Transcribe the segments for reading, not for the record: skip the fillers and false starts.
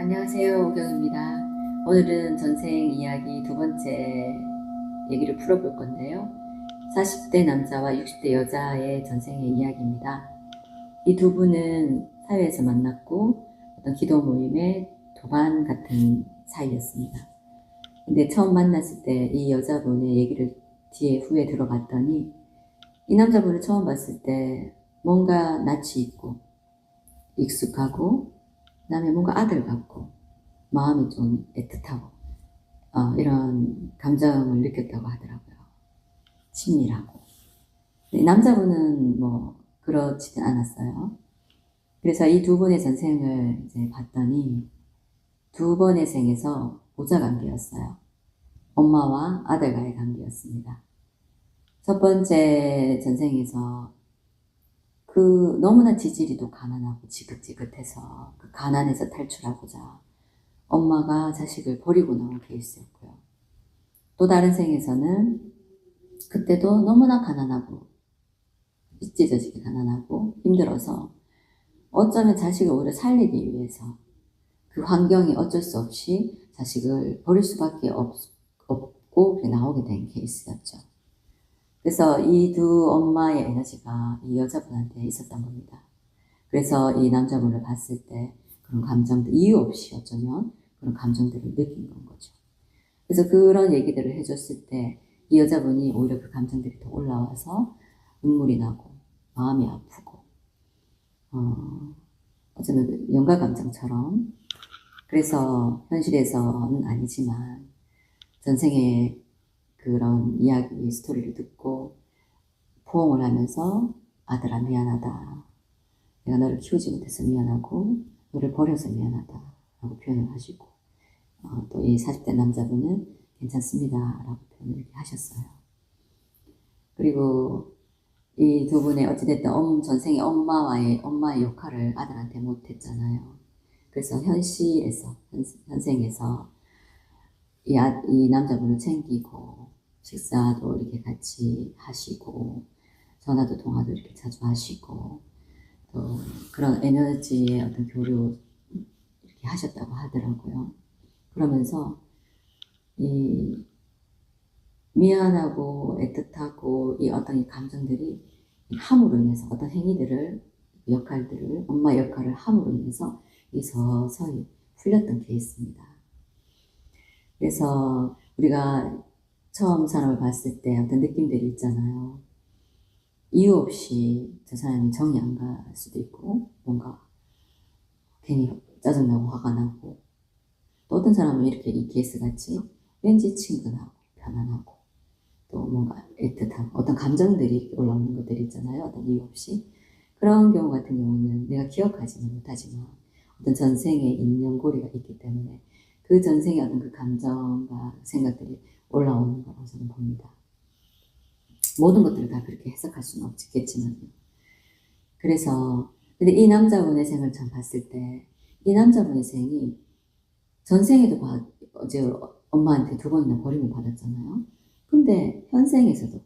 안녕하세요, 오경입니다. 오늘은 전생 이야기 두 번째 얘기를 풀어볼 건데요. 40대 남자와 60대 여자의 전생의 이야기입니다. 이 두 분은 사회에서 만났고 어떤 기도 모임의 도반 같은 사이였습니다. 근데 처음 만났을 때 이 여자분의 얘기를 뒤에 후에 들어봤더니 이 남자분을 처음 봤을 때 뭔가 낯이 있고 익숙하고 그다음에 뭔가 아들 같고 마음이 좀 애틋하고 이런 감정을 느꼈다고 하더라고요. 친밀하고. 남자분은 뭐 그렇지는 않았어요. 그래서 이 두 분의 전생을 이제 봤더니 두 번의 생에서 보자 관계였어요. 엄마와 아들과의 관계였습니다. 첫 번째 전생에서 그 너무나 지질이도 가난하고 지긋지긋해서 그 가난에서 탈출하고자 엄마가 자식을 버리고 나온 케이스였고요. 또 다른 생에서는 그때도 너무나 가난하고 찢어지게 가난하고 힘들어서 어쩌면 자식을 오히려 살리기 위해서 그 환경이 어쩔 수 없이 자식을 버릴 수밖에 없고 나오게 된 케이스였죠. 그래서 이 두 엄마의 에너지가 이 여자분한테 있었던 겁니다. 그래서 이 남자분을 봤을 때 그런 감정들, 이유 없이 어쩌면 그런 감정들을 느낀 건 거죠. 그래서 그런 얘기들을 해줬을 때 이 여자분이 오히려 그 감정들이 더 올라와서 눈물이 나고 마음이 아프고 어쩌면 연가 감정처럼, 그래서 현실에서는 아니지만 전생의 그런 이야기 스토리를 듣고 포옹을 하면서 아들아 미안하다, 내가 너를 키우지 못해서 미안하고 너를 버려서 미안하다 라고 표현을 하시고 또 이 40대 남자분은 괜찮습니다 라고 표현을 이렇게 하셨어요. 그리고 이 두 분의 어찌됐든 전생의 엄마의 역할을 아들한테 못했잖아요. 그래서 현생에서 이 남자분을 챙기고 식사도 이렇게 같이 하시고 전화도 통화도 이렇게 자주 하시고 또 그런 에너지의 어떤 교류 이렇게 하셨다고 하더라고요. 그러면서 이 미안하고 애틋하고 이 어떤 이 감정들이 함으로 인해서 어떤 행위들을, 역할들을, 엄마 역할을 함으로 인해서 이 서서히 풀렸던 케이스입니다. 그래서 우리가 처음 사람을 봤을 때 어떤 느낌들이 있잖아요. 이유 없이 저 사람이 정이 안 갈 수도 있고 뭔가 괜히 짜증나고 화가 나고, 또 어떤 사람은 이렇게 이 케이스 같이 왠지 친근하고 편안하고 또 뭔가 애틋한 어떤 감정들이 올라오는 것들이 있잖아요. 어떤 이유 없이. 그런 경우 같은 경우는 내가 기억하지는 못하지만 어떤 전생의 인연고리가 있기 때문에 그 전생의 어떤 그 감정과 생각들이 올라오는 거라고 저는 봅니다. 모든 것들을 다 그렇게 해석할 수는 없겠지만요. 그래서 근데 이 남자분의 생을 참 봤을 때 이 남자분의 생이 전생에도 어제 엄마한테 두 번이나 버림을 받았잖아요. 근데 현생에서도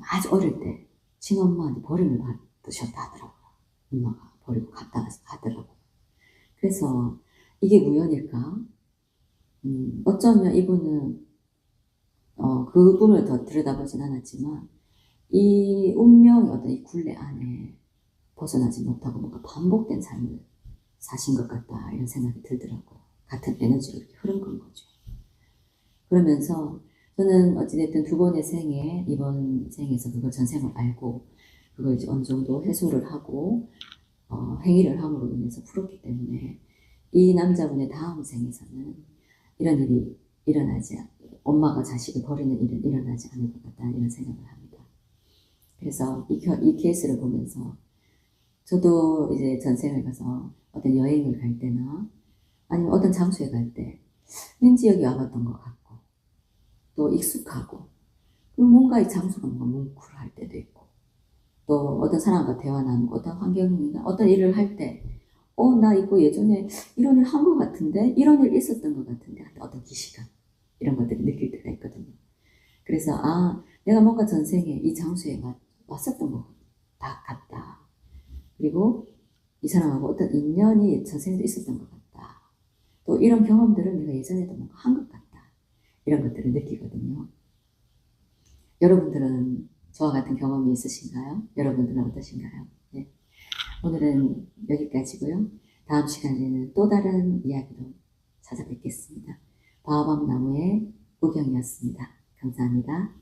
아주 어릴 때 친엄마한테 버림을 받으셨다 하더라고요. 엄마가 버리고 갔다 하더라고요. 그래서 이게 우연일까? 어쩌면 이분은 그 부분을 더 들여다보진 않았지만 이 운명의 어떤 이 굴레 안에 벗어나지 못하고 뭔가 반복된 삶을 사신 것 같다 이런 생각이 들더라고요. 같은 에너지로 이렇게 흐른 건 거죠. 그러면서 저는 어찌됐든 두 번의 생에 이번 생에서 그걸 전생을 알고 그걸 이제 어느 정도 해소를 하고 행위를 함으로 인해서 풀었기 때문에 이 남자분의 다음 생에서는 이런 일이 엄마가 자식을 버리는 일은 일어나지 않을 것 같다 이런 생각을 합니다. 그래서 이 케이스를 보면서 저도 이제 전생을 가서 어떤 여행을 갈 때나 아니면 어떤 장소에 갈 때 왠지 여기 와봤던 것 같고 또 익숙하고 그리고 뭔가 이 장소가 뭔가 뭉클할 때도 있고 또 어떤 사람과 대화 나누고 어떤 환경이나 어떤 일을 할 때 나 이거 예전에 이런 일 한 것 같은데 이런 일 있었던 것 같은데 어떤 기시감 이런 것들을 느낄 때가 있거든요. 그래서 내가 뭔가 전생에 이 장소에 왔었던 것 같다. 그리고 이 사람하고 어떤 인연이 전생에도 있었던 것 같다. 또 이런 경험들을 내가 예전에도 뭔가 한 것 같다. 이런 것들을 느끼거든요. 여러분들은 저와 같은 경험이 있으신가요? 여러분들은 어떠신가요? 네. 오늘은 여기까지고요. 다음 시간에는 또 다른 이야기로 찾아뵙겠습니다. 바오밥 나무의 구경이었습니다. 감사합니다.